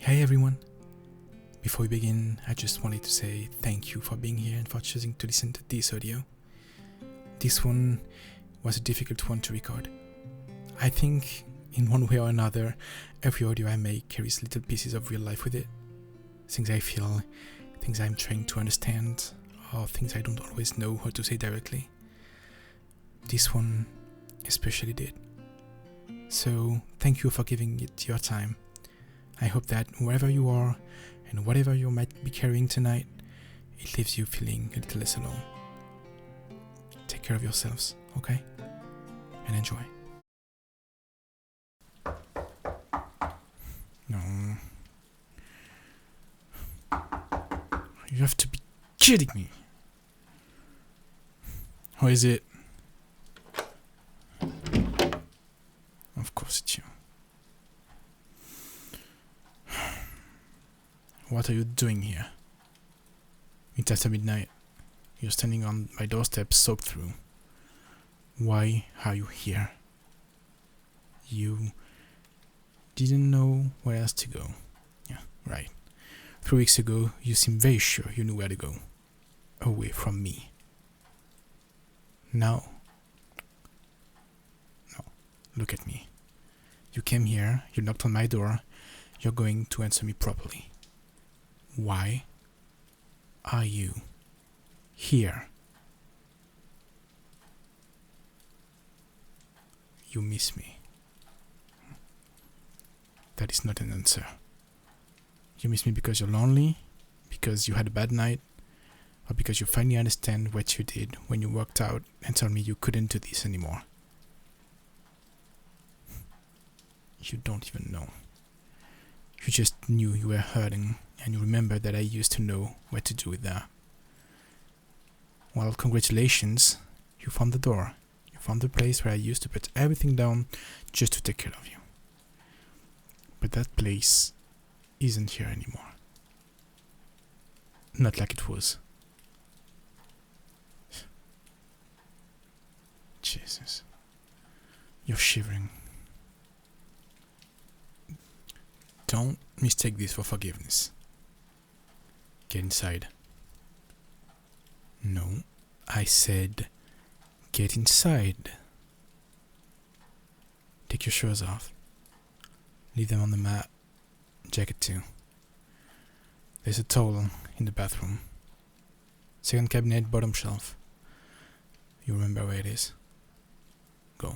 Hey everyone! Before we begin, I just wanted to say thank you for being here and for choosing to listen to this audio. This one was a difficult one to record. I think, in one way or another, every audio I make carries little pieces of real life with it. Things I feel, things I'm trying to understand, or things I don't always know how to say directly. This one especially did. So, thank you for giving it your time. I hope that wherever you are and whatever you might be carrying tonight, it leaves you feeling a little less alone. Take care of yourselves, okay? And enjoy. No. You have to be kidding me. Or is it? Of course it's you. What are you doing here? It's after midnight. You're standing on my doorstep, soaked through. Why are you here? You didn't know where else to go. Yeah, right. 3 weeks ago, you seemed very sure you knew where to go. Away from me. Now, no, look at me. You came here, you knocked on my door, you're going to answer me properly. Why are you here? You miss me. That is not an answer. You miss me because you're lonely, because you had a bad night, or because you finally understand what you did when you walked out and told me you couldn't do this anymore. You don't even know. You just knew you were hurting, and you remember that I used to know what to do with that. Well, congratulations, you found the door. You found the place where I used to put everything down just to take care of you. But that place isn't here anymore. Not like it was. Jesus. You're shivering. Don't mistake this for forgiveness. Get inside. No, I said get inside. Take your shoes off. Leave them on the mat. Jacket too. There's a towel in the bathroom. Second cabinet, bottom shelf. You remember where it is. Go.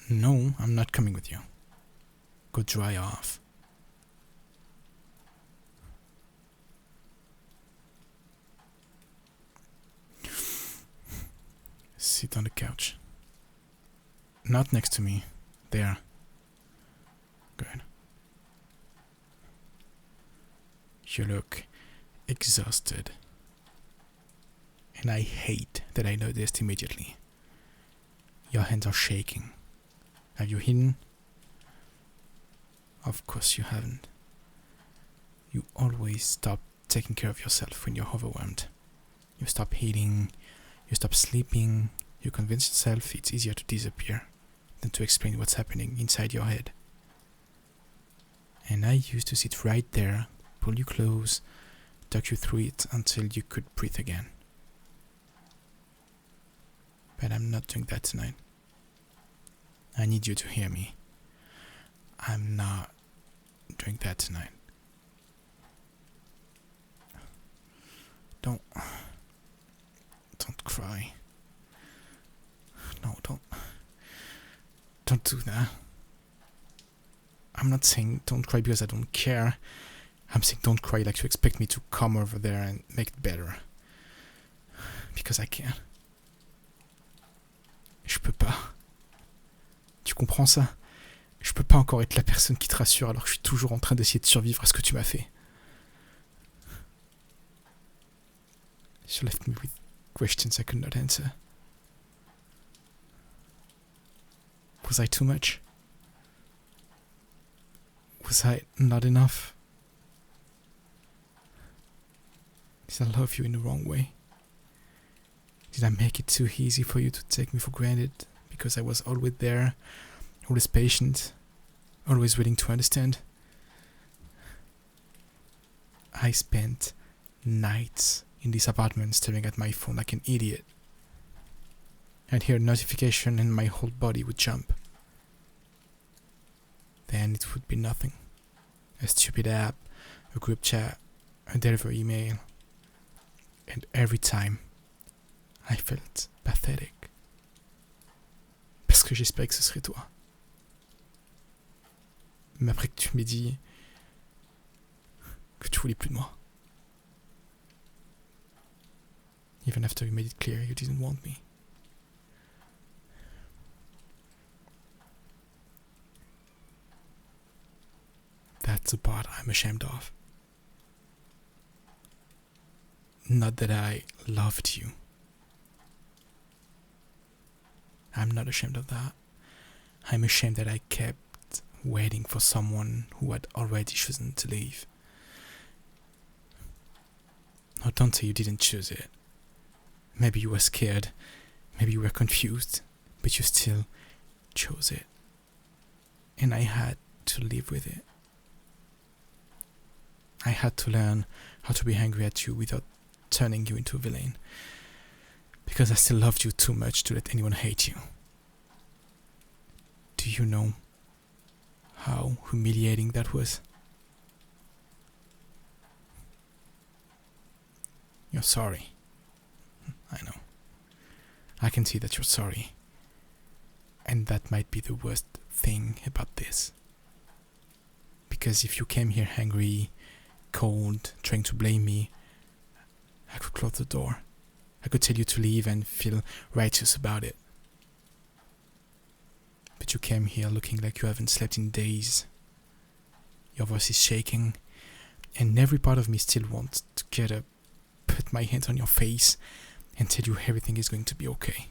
No, I'm not coming with you. Go dry off. Sit on the couch. Not next to me. There. Good. You look exhausted. And I hate that I noticed immediately. Your hands are shaking. Have you eaten? Of course you haven't. You always stop taking care of yourself when you're overwhelmed. You stop eating, you stop sleeping, you convince yourself it's easier to disappear than to explain what's happening inside your head. And I used to sit right there, pull you close, talk you through it until you could breathe again. But I'm not doing that tonight. I need you to hear me. I'm not doing that tonight. Don't cry. No, don't do that. I'm not saying don't cry because I don't care. I'm saying don't cry like you expect me to come over there and make it better. Because I can't. Je peux pas. Tu comprends ça? Je peux pas encore être la personne qui te rassure alors que je suis toujours en train d'essayer de survivre à ce que tu m'as fait. You left me with questions I could not answer. Was I too much? Was I not enough? Did I love you in the wrong way? Did I make it too easy for you to take me for granted because I was always there, always patient, always willing to understand. I spent nights in this apartment staring at my phone like an idiot. I'd hear a notification and my whole body would jump. Then it would be nothing. A stupid app, a group chat, a delivery email. And every time, I felt pathetic. Parce que j'espérais que ce serait toi. Mais après que tu m'aies dit que tu voulais plus de moi. Even after you made it clear you didn't want me. That's the part I'm ashamed of. Not that I loved you. I'm not ashamed of that. I'm ashamed that I kept waiting for someone who had already chosen to leave. No, don't say you didn't choose it. Maybe you were scared, maybe you were confused, but you still chose it. And I had to live with it. I had to learn how to be angry at you without turning you into a villain. Because I still loved you too much to let anyone hate you. Do you know how humiliating that was? You're sorry. I know. I can see that you're sorry. And that might be the worst thing about this. Because if you came here angry, cold, trying to blame me, I could close the door. I could tell you to leave and feel righteous about it. But you came here looking like you haven't slept in days. Your voice is shaking, and every part of me still wants to get up, put my hands on your face, and tell you everything is going to be okay.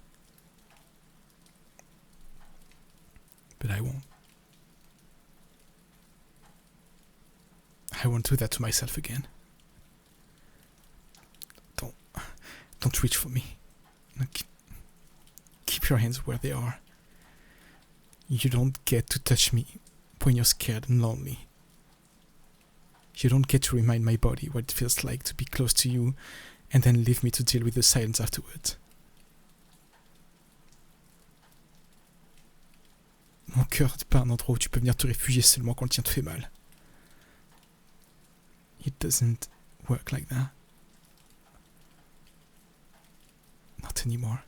But I won't. I won't do that to myself again. Don't reach for me. Keep your hands where they are. You don't get to touch me when you're scared and lonely. You don't get to remind my body what it feels like to be close to you and then leave me to deal with the silence afterwards. Mon cœur n'est pas un endroit où tu peux venir te réfugier seulement quand le tien te fait mal. It doesn't work like that. Not anymore.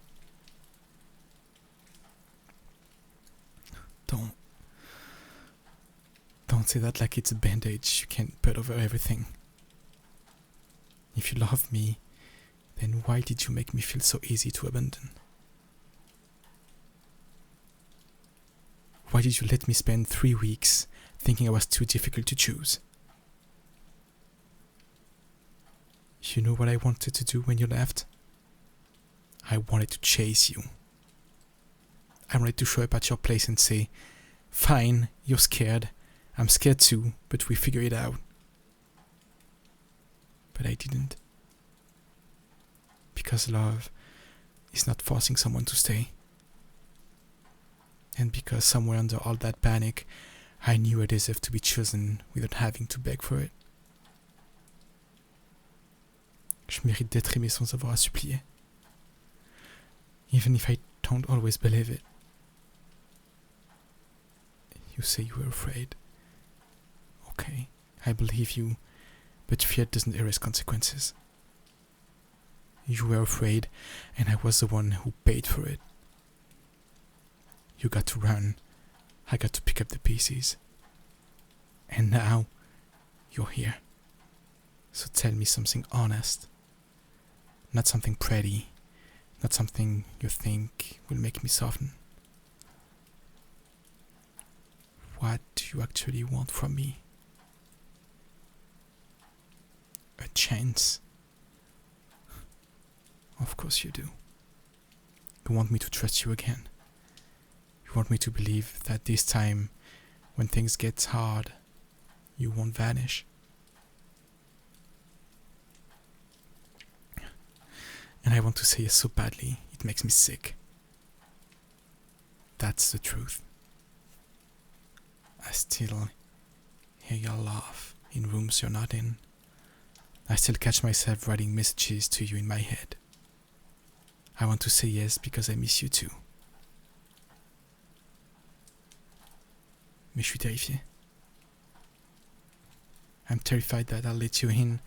Don't say that like it's a bandage you can put over everything. If you love me, then why did you make me feel so easy to abandon? Why did you let me spend 3 weeks thinking I was too difficult to choose? You know what I wanted to do when you left? I wanted to chase you. I wanted to show up at your place and say, fine, you're scared. I'm scared too, but we figure it out. But I didn't. Because love is not forcing someone to stay. And because somewhere under all that panic, I knew I deserved to be chosen without having to beg for it. Je mérite d'être aimé sans avoir à supplier. Even if I don't always believe it. You say you were afraid. Okay, I believe you, but fear doesn't erase consequences. You were afraid, and I was the one who paid for it. You got to run, I got to pick up the pieces. And now, you're here. So tell me something honest. Not something pretty, not something you think will make me soften. What do you actually want from me? A chance? Of course you do. You want me to trust you again. You want me to believe that this time, when things get hard, you won't vanish. And I want to say it so badly, it makes me sick. That's the truth. I still hear your laugh in rooms you're not in. I still catch myself writing messages to you in my head. I want to say yes because I miss you too. Mais je suis terrifié. I'm terrified that I'll let you in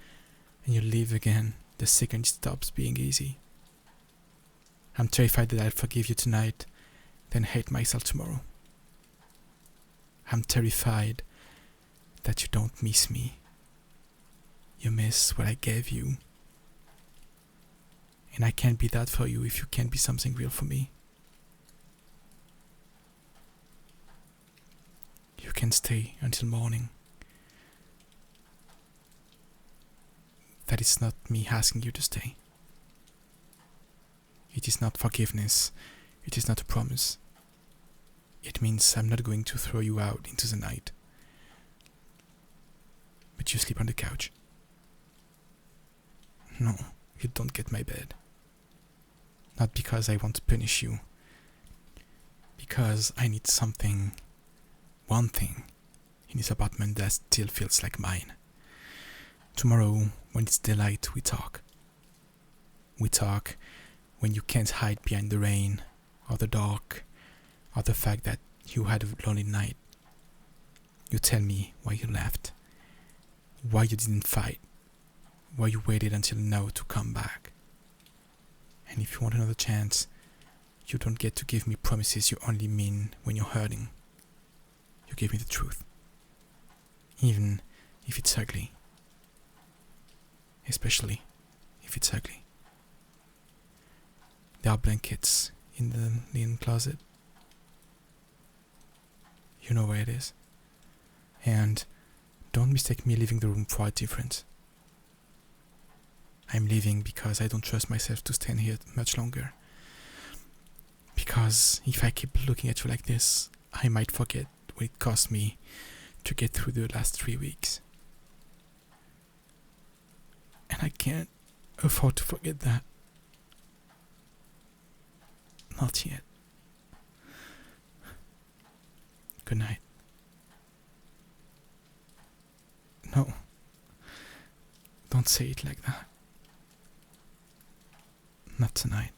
and you'll leave again the second it stops being easy. I'm terrified that I'll forgive you tonight, then hate myself tomorrow. I'm terrified that you don't miss me. You miss what I gave you. And I can't be that for you if you can't be something real for me. You can stay until morning. That is not me asking you to stay. It is not forgiveness. It is not a promise. It means I'm not going to throw you out into the night. But you sleep on the couch. No, you don't get my bed. Not because I want to punish you. Because I need something, one thing, in this apartment that still feels like mine. Tomorrow, when it's daylight, we talk. We talk when you can't hide behind the rain, or the dark, or the fact that you had a lonely night. You tell me why you left, why you didn't fight, why you waited until now to come back. And if you want another chance, you don't get to give me promises you only mean when you're hurting. You give me the truth, even if it's ugly. Especially if it's ugly. There are blankets in the linen closet. You know where it is. And don't mistake me leaving the room for a difference. I'm leaving because I don't trust myself to stand here much longer. Because if I keep looking at you like this, I might forget what it cost me to get through the last 3 weeks. And I can't afford to forget that. Not yet. Good night. No. Don't say it like that. Not tonight.